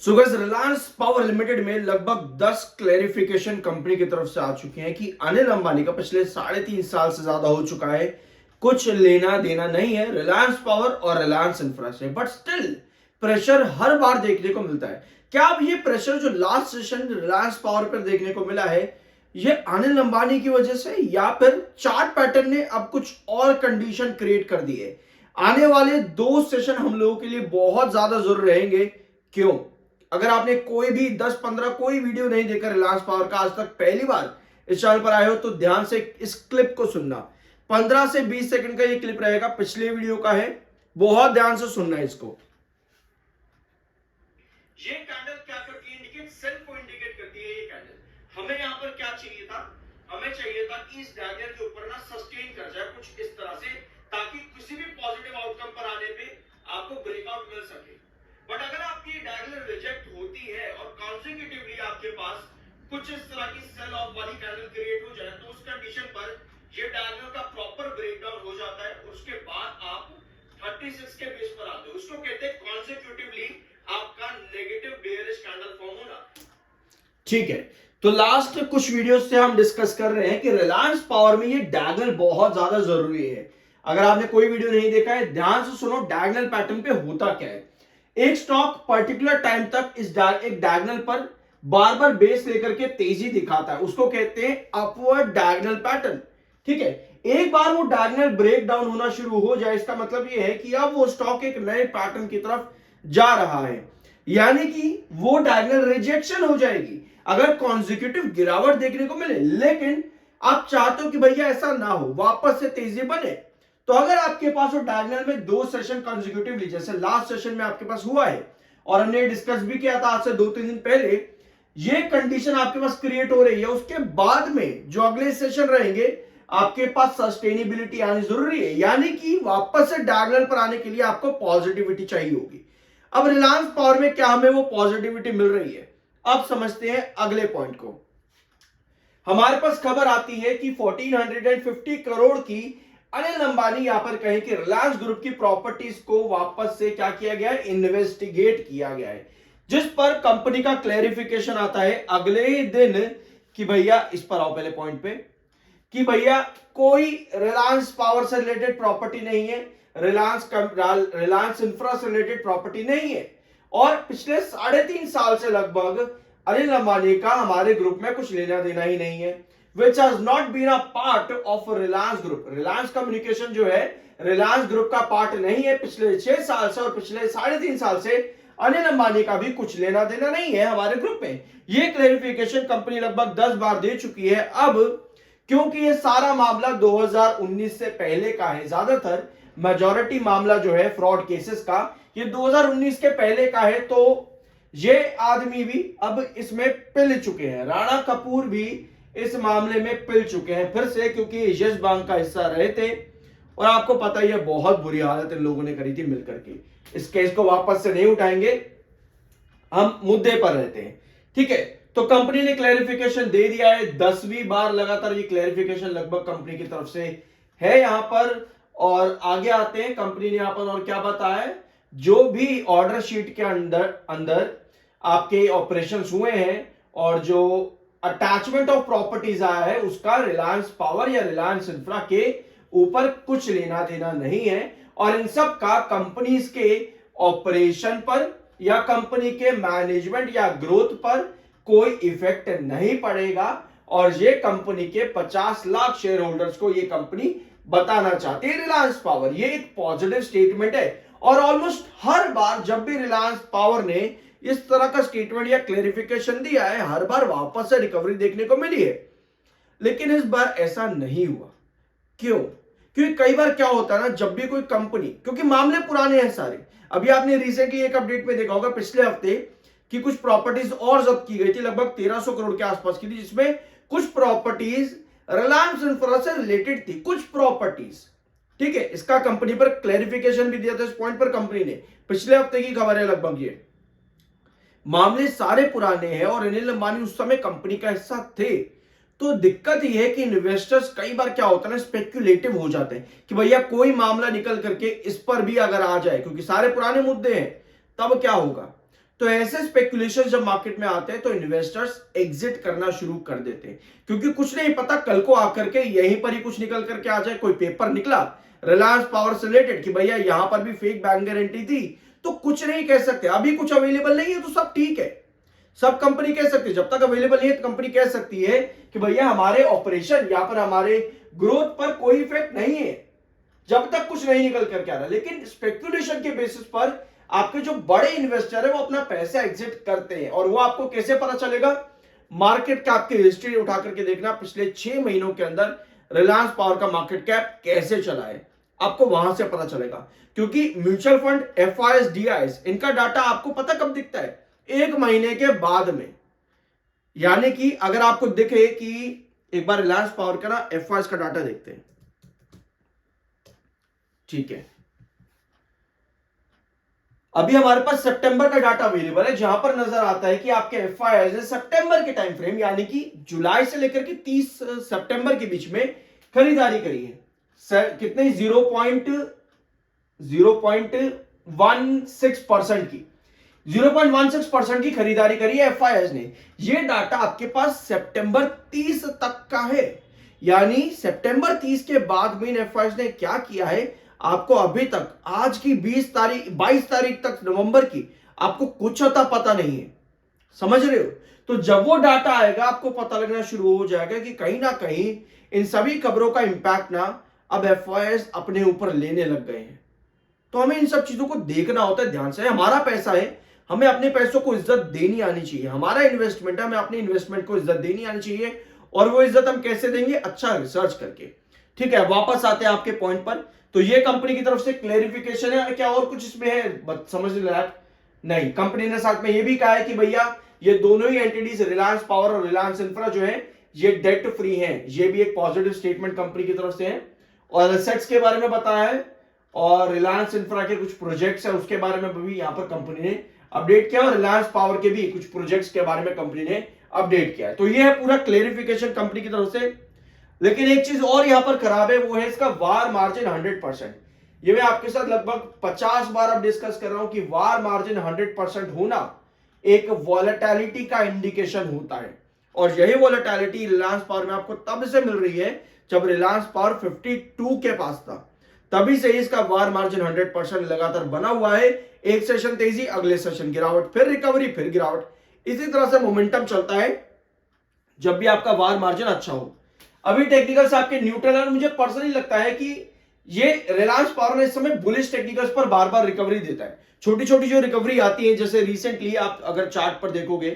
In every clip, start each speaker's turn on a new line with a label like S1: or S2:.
S1: So guys, Reliance power limited में लगभग 10 clarification company की तरफ से आ चुके हैं कि अनिल अंबानी का पिछले 3.5 साल से ज्यादा हो चुका है, कुछ लेना देना नहीं है रिलायंस पावर और रिलायंस इंफ्रा से। बट स्टिल प्रेशर हर बार देखने को मिलता है। क्या अब ये प्रेशर जो लास्ट सेशन रिलायंस पावर पर देखने को मिला है, ये अनिल अंबानी की वजह से या फिर चार्ट पैटर्न ने अब कुछ और कंडीशन क्रिएट कर दी है? आने वाले 2 सेशन हम लोगों के लिए बहुत ज्यादा जरूरी रहेंगे। क्यों? अगर आपने कोई भी 10-15 कोई वीडियो नहीं देखा रिलायंस पावर का, आज तक पहली बार इस चैनल पर आए हो तो ध्यान से इस क्लिप को सुनना। 15 से 20 सेकंड का ये क्लिप रहेगा, पिछले वीडियो का है, बहुत ध्यान से सुनना है इसको। ये कैंडल क्या करती है? इंडिकेट सेल को इंडिकेट करती है ये कैंडल। हमें यहां पर क्या चाहिए था? हमें चाहिए था कि इस डायग्राम के ऊपर ना सस्टेन कर जाए कुछ इस तरह से, ताकि किसी भी पॉजिटिव आउटकम पर आने पे आपको ब्रेकआउट मिल सके। बट अगर आपकी डायगोनल रिजेक्ट होती है और कॉन्सेक्यूटिवली आपके पास कुछ इस तरह की सेल ऑफ वाली कैंडल क्रिएट हो जाए, तो उस कंडीशन पर ये डायगोनल का प्रॉपर ब्रेकडाउन हो जाता है। उसके बाद आप 36 के बेस पर आते हो। उसको कहते हैं कॉन्सेक्यूटिवली आपका नेगेटिव बेयरिश कैंडल फॉर्म होना। ठीक है, तो लास्ट कुछ वीडियो से हम डिस्कस कर रहे हैं कि रिलायंस पावर में ये डायगोनल बहुत ज्यादा जरूरी है। अगर आपने कोई वीडियो नहीं देखा है, ध्यान से सुनो डायगोनल पैटर्न पे होता क्या है। एक स्टॉक पर्टिकुलर टाइम तक एक डायगोनल पर बार बार बेस लेकर के तेजी दिखाता है, उसको कहते हैं अपवर्ड डायगोनल पैटर्न। ठीक है, एक बार वो डायगोनल ब्रेक डाउन होना शुरू हो जाए, इसका मतलब ये है कि अब वो स्टॉक एक नए पैटर्न की तरफ जा रहा है, यानी कि वो डायगोनल रिजेक्शन हो जाएगी अगर कॉन्जिक्यूटिव गिरावट देखने को मिले। लेकिन आप चाहते हो कि भैया ऐसा ना हो, वापस से तेजी बने, तो अगर आपके पास वो डायगोनल में 2 सेशन कंसेक्यूटिवली, जैसे लास्ट सेशन में आपके पास हुआ है और हमने डिस्कस भी किया था आज से 2-3 दिन पहले, ये कंडीशन आपके पास क्रिएट हो रही है, उसके बाद में जो अगले सेशन रहेंगे आपके पास सस्टेनेबिलिटी आनी जरूरी है, यानी कि वापस से डायगोनल पर आने के लिए आपको पॉजिटिविटी चाहिए होगी। अब रिलायंस पावर में क्या हमें वो पॉजिटिविटी मिल रही है? अब समझते हैं अगले पॉइंट को। हमारे पास खबर आती है कि 1450 करोड़ की अनिल अंबानी यहां पर कहें कि रिलायंस ग्रुप की प्रॉपर्टीज को वापस से क्या किया गया है? इन्वेस्टिगेट किया गया है, जिस पर कंपनी का क्लैरिफिकेशन आता है अगले ही दिन कि भैया, इस पर आओ पहले पॉइंट पे, कि भैया कोई रिलायंस पावर से रिलेटेड प्रॉपर्टी नहीं है, रिलायंस इंफ्रा से रिलेटेड प्रॉपर्टी नहीं है, और पिछले 3.5 साल से लगभग अनिल अंबानी का हमारे ग्रुप में कुछ लेना देना ही नहीं है, which has not been a part of Reliance Group। Reliance communication जो है रिलायंस ग्रुप का पार्ट नहीं है पिछले 6 साल से, और पिछले 3.5 साल से अनिल अंबानी का भी कुछ लेना देना नहीं है हमारे ग्रुप में। ये क्लैरिफिकेशन कंपनी लगभग 10 बार दे चुकी है। अब क्योंकि ये सारा मामला 2019 से पहले का है, ज्यादातर मेजॉरिटी मामला जो है फ्रॉड केसेस का ये 2019 के पहले का है, तो ये आदमी भी अब इसमें पिल चुके हैं, राणा कपूर भी इस मामले में पिल चुके हैं फिर से, क्योंकि यस बैंक का हिस्सा रहे थे और आपको पता ही है बहुत बुरी हालत इन लोगों ने करी थी मिलकर के। इस केस को वापस से नहीं उठाएंगे, हम मुद्दे पर रहते हैं। ठीक है, तो कंपनी ने क्लैरिफिकेशन दे दिया है, 10वीं बार लगातार ये क्लैरिफिकेशन लगभग कंपनी की तरफ से है यहां पर। और आगे आते हैं, कंपनी ने यहां पर और क्या बताया है, जो भी ऑर्डर शीट के अंदर आपके ऑपरेशंस हुए हैं और जो अटैचमेंट ऑफ प्रॉपर्टीज आया है, उसका रिलायंस पावर या रिलायंस इंफ्रा के ऊपर कुछ लेना देना नहीं है, और इन सब का कंपनीज के ऑपरेशन पर या कंपनी के मैनेजमेंट या ग्रोथ पर कोई इफेक्ट नहीं पड़ेगा। और ये कंपनी के 50 लाख शेयर होल्डर्स को ये कंपनी बताना चाहती है, रिलायंस पावर। ये एक पॉजिटिव स्टेटमेंट है, और ऑलमोस्ट हर बार जब भी रिलायंस पावर ने इस तरह का स्टेटमेंट या क्लेरिफिकेशन दिया है, हर बार वापस से रिकवरी देखने को मिली है। लेकिन इस बार ऐसा नहीं हुआ। क्यों? क्योंकि कई बार क्या होता है ना, जब भी कोई कंपनी, क्योंकि मामले पुराने हैं सारे, अभी आपने रिसेंटली एक अपडेट में देखा होगा पिछले हफ्ते कि कुछ प्रॉपर्टीज और जब्त की गई थी, लगभग 1300 करोड़ के आसपास की थी, जिसमें कुछ प्रॉपर्टीज रिलायंस इंफ्रा से रिलेटेड थी, कुछ प्रॉपर्टीज। ठीक है, इसका कंपनी पर क्लैरिफिकेशन भी दिया था इस पॉइंट पर कंपनी ने, पिछले हफ्ते की खबर है लगभग। ये मामले सारे पुराने हैं और अनिल अंबानी उस समय कंपनी का हिस्सा थे। तो दिक्कत यह है कि इन्वेस्टर्स कई बार क्या होता है ना, स्पेक्युलेटिव हो जाते हैं कि भैया कोई मामला निकल करके इस पर भी अगर आ जाए, क्योंकि सारे पुराने मुद्दे हैं, तब क्या होगा।
S2: तो ऐसे स्पेकुलेशन जब मार्केट में आते हैं तो इन्वेस्टर्स एग्जिट करना शुरू कर देते हैं, क्योंकि कुछ नहीं पता कल को आकर के यहीं पर ही कुछ निकल करके आ जाए। कोई पेपर निकला रिलायंस पावर से रिलेटेड कि भैया यहां पर भी फेक बैंक गारंटी थी, तो कुछ नहीं कह सकते। अभी कुछ अवेलेबल नहीं है तो सब ठीक है, सब कंपनी कह सकती है। जब तक अवेलेबल नहीं है तो कंपनी कह सकती है कि भैया हमारे ऑपरेशन या पर हमारे ग्रोथ पर कोई इफेक्ट नहीं है, जब तक कुछ नहीं निकल करके आ रहा। लेकिन स्पेकुलेशन के बेसिस पर आपके जो बड़े इन्वेस्टर है वो अपना पैसा एग्जिट करते हैं। और वो आपको कैसे पता चलेगा? मार्केट कैप की हिस्ट्री उठा करके देखना, पिछले 6 महीनों के अंदर रिलायंस पावर का मार्केट कैप कैसे चला है, आपको वहां से पता चलेगा। क्योंकि म्यूचुअल फंड, एफआईएस, डीआईएस, इनका डाटा आपको पता कब दिखता है? 1 महीने के बाद में। यानी कि अगर आपको दिखे कि एक बार रिलायंस पावर का ना एफआईएस का डाटा देखते हैं, ठीक है, अभी हमारे पास सितंबर का डाटा अवेलेबल है, जहां पर नजर आता है कि आपके एफआईआई ने सितंबर के टाइम फ्रेम यानी कि जुलाई से लेकर के 30 सितंबर के बीच में खरीदारी करी है। कितने? 0.16% की 0.16% की खरीदारी करी है एफआईआई ने। यह डाटा आपके पास सितंबर 30 तक का है। यानी सितंबर 30 के बाद में एफआईआई ने क्या किया है, आपको अभी तक आज की 22 तारीख तक नवंबर की आपको कुछ अता पता नहीं है। समझ रहे हो? तो जब वो डाटा आएगा आपको पता लगना शुरू हो जाएगा कि कहीं ना कहीं इन सभी खबरों का इंपैक्ट ना अब एफआईआई अपने ऊपर लेने लग गए हैं। तो हमें इन सब चीजों को देखना होता है ध्यान से। हमारा पैसा है, हमें अपने पैसों को इज्जत देनी आनी चाहिए। हमारा इन्वेस्टमेंट है, हमें अपने इन्वेस्टमेंट को इज्जत देनी आनी चाहिए। और वो इज्जत हम कैसे देंगे? अच्छा रिसर्च करके। ठीक है, वापस आते हैं आपके पॉइंट पर। तो ये कंपनी की तरफ से क्लेरिफिकेशन है। क्या और कुछ इसमें है समझने लायक? नहीं। कंपनी ने साथ में ये भी कहा है कि भैया ये दोनों ही एंटिटीज रिलायंस पावर और रिलायंस इंफ्रा जो है ये डेट फ्री हैं। ये भी एक पॉजिटिव स्टेटमेंट कंपनी की तरफ से है। और एसेट्स के बारे में बताया है और रिलायंस इंफ्रा के कुछ प्रोजेक्ट्स है उसके बारे में भी यहां पर कंपनी ने अपडेट किया और रिलायंस पावर के भी कुछ प्रोजेक्ट्स के बारे में कंपनी ने अपडेट किया है। तो ये है पूरा क्लेरिफिकेशन कंपनी की तरफ से। लेकिन एक चीज और यहां पर खराब है, वो है इसका वार मार्जिन 100%। ये मैं आपके साथ लगभग 50 बार अब डिस्कस कर रहा हूं कि वार मार्जिन 100% होना एक वॉलेटिलिटी का इंडिकेशन होता है। और यही वॉलेटिलिटी रिलायंस पावर में आपको तब से मिल रही है जब रिलायंस पावर 52 के पास था, तभी से इसका वार मार्जिन 100% लगातार बना हुआ है। एक सेशन तेजी, अगले सेशन गिरावट, फिर रिकवरी, फिर गिरावट। इसी तरह से मोमेंटम चलता है जब भी आपका वार मार्जिन अच्छा हो। अभी टेक्निकल्स आपके न्यूट्रल है। मुझे पर्सनली लगता है कि ये रिलायंस पावर ने इस समय बुलिश टेक्निकल्स पर बार बार रिकवरी देता है। छोटी छोटी जो रिकवरी आती है, जैसे रिसेंटली आप अगर चार्ट पर देखोगे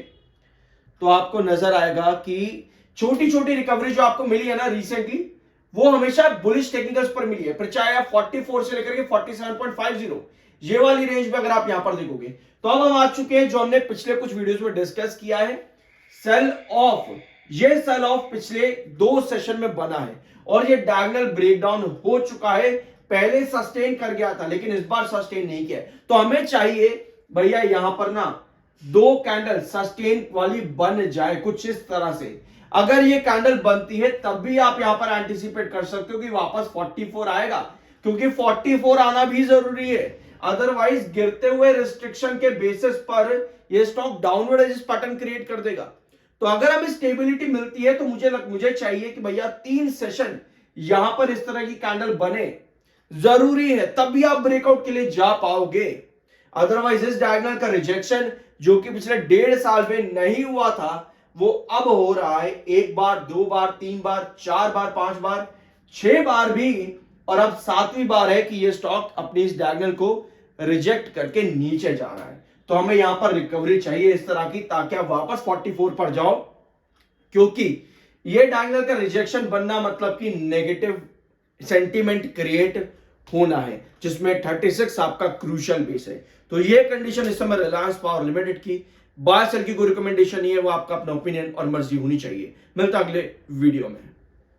S2: तो आपको नजर आएगा कि छोटी छोटी रिकवरी जो आपको मिली है ना रिसेंटली, वो हमेशा बुलिश टेक्निकल्स पर मिली है। फिर चाहे आप 44 से लेकर के 47.50 ये वाली रेंज में अगर आप यहां पर देखोगे तो अब हम आ चुके हैं जो हमने पिछले कुछ वीडियोस में डिस्कस किया है, सेल ऑफ। ये सेल ऑफ पिछले 2 सेशन में बना है और ये डायगोनल ब्रेकडाउन हो चुका है। पहले सस्टेन कर गया था लेकिन इस बार सस्टेन नहीं किया। तो हमें चाहिए भैया यहां पर ना 2 कैंडल सस्टेन वाली बन जाए कुछ इस तरह से। अगर ये कैंडल बनती है तब भी आप यहां पर एंटिसिपेट कर सकते हो कि वापस 44 आएगा, क्योंकि 44 आना भी जरूरी है। अदरवाइज गिरते हुए रिस्ट्रिक्शन के बेसिस पर ये stock downward edges pattern create कर देगा। तो अगर हमें स्टेबिलिटी मिलती है तो मुझे चाहिए कि भैया 3 सेशन यहां पर इस तरह की कैंडल बने, जरूरी है, तब भी आप ब्रेकआउट के लिए जा पाओगे। अदरवाइज इस डायगोनल का रिजेक्शन जो कि पिछले 1.5 साल में नहीं हुआ था वो अब हो रहा है 1 बार, 2 बार, 3 बार, 4 बार, 5 बार, 6 बार भी, और अब 7वीं बार है कि ये स्टॉक अपनी इस डायगोनल को रिजेक्ट करके नीचे जा रहा है। तो हमें यहां पर रिकवरी चाहिए इस तरह की, ताकि आप वापस 44 पर जाओ, क्योंकि ये डायगोनल का रिजेक्शन बनना मतलब कि नेगेटिव सेंटीमेंट क्रिएट होना है, जिसमें 36 आपका क्रूशियल बेस है। तो ये कंडीशन इस समय रिलायंस पावर लिमिटेड की। बाय सेल की कोई रिकमेंडेशन नहीं है, वो आपका अपना ओपिनियन और मर्जी होनी चाहिए। मिलता अगले वीडियो में।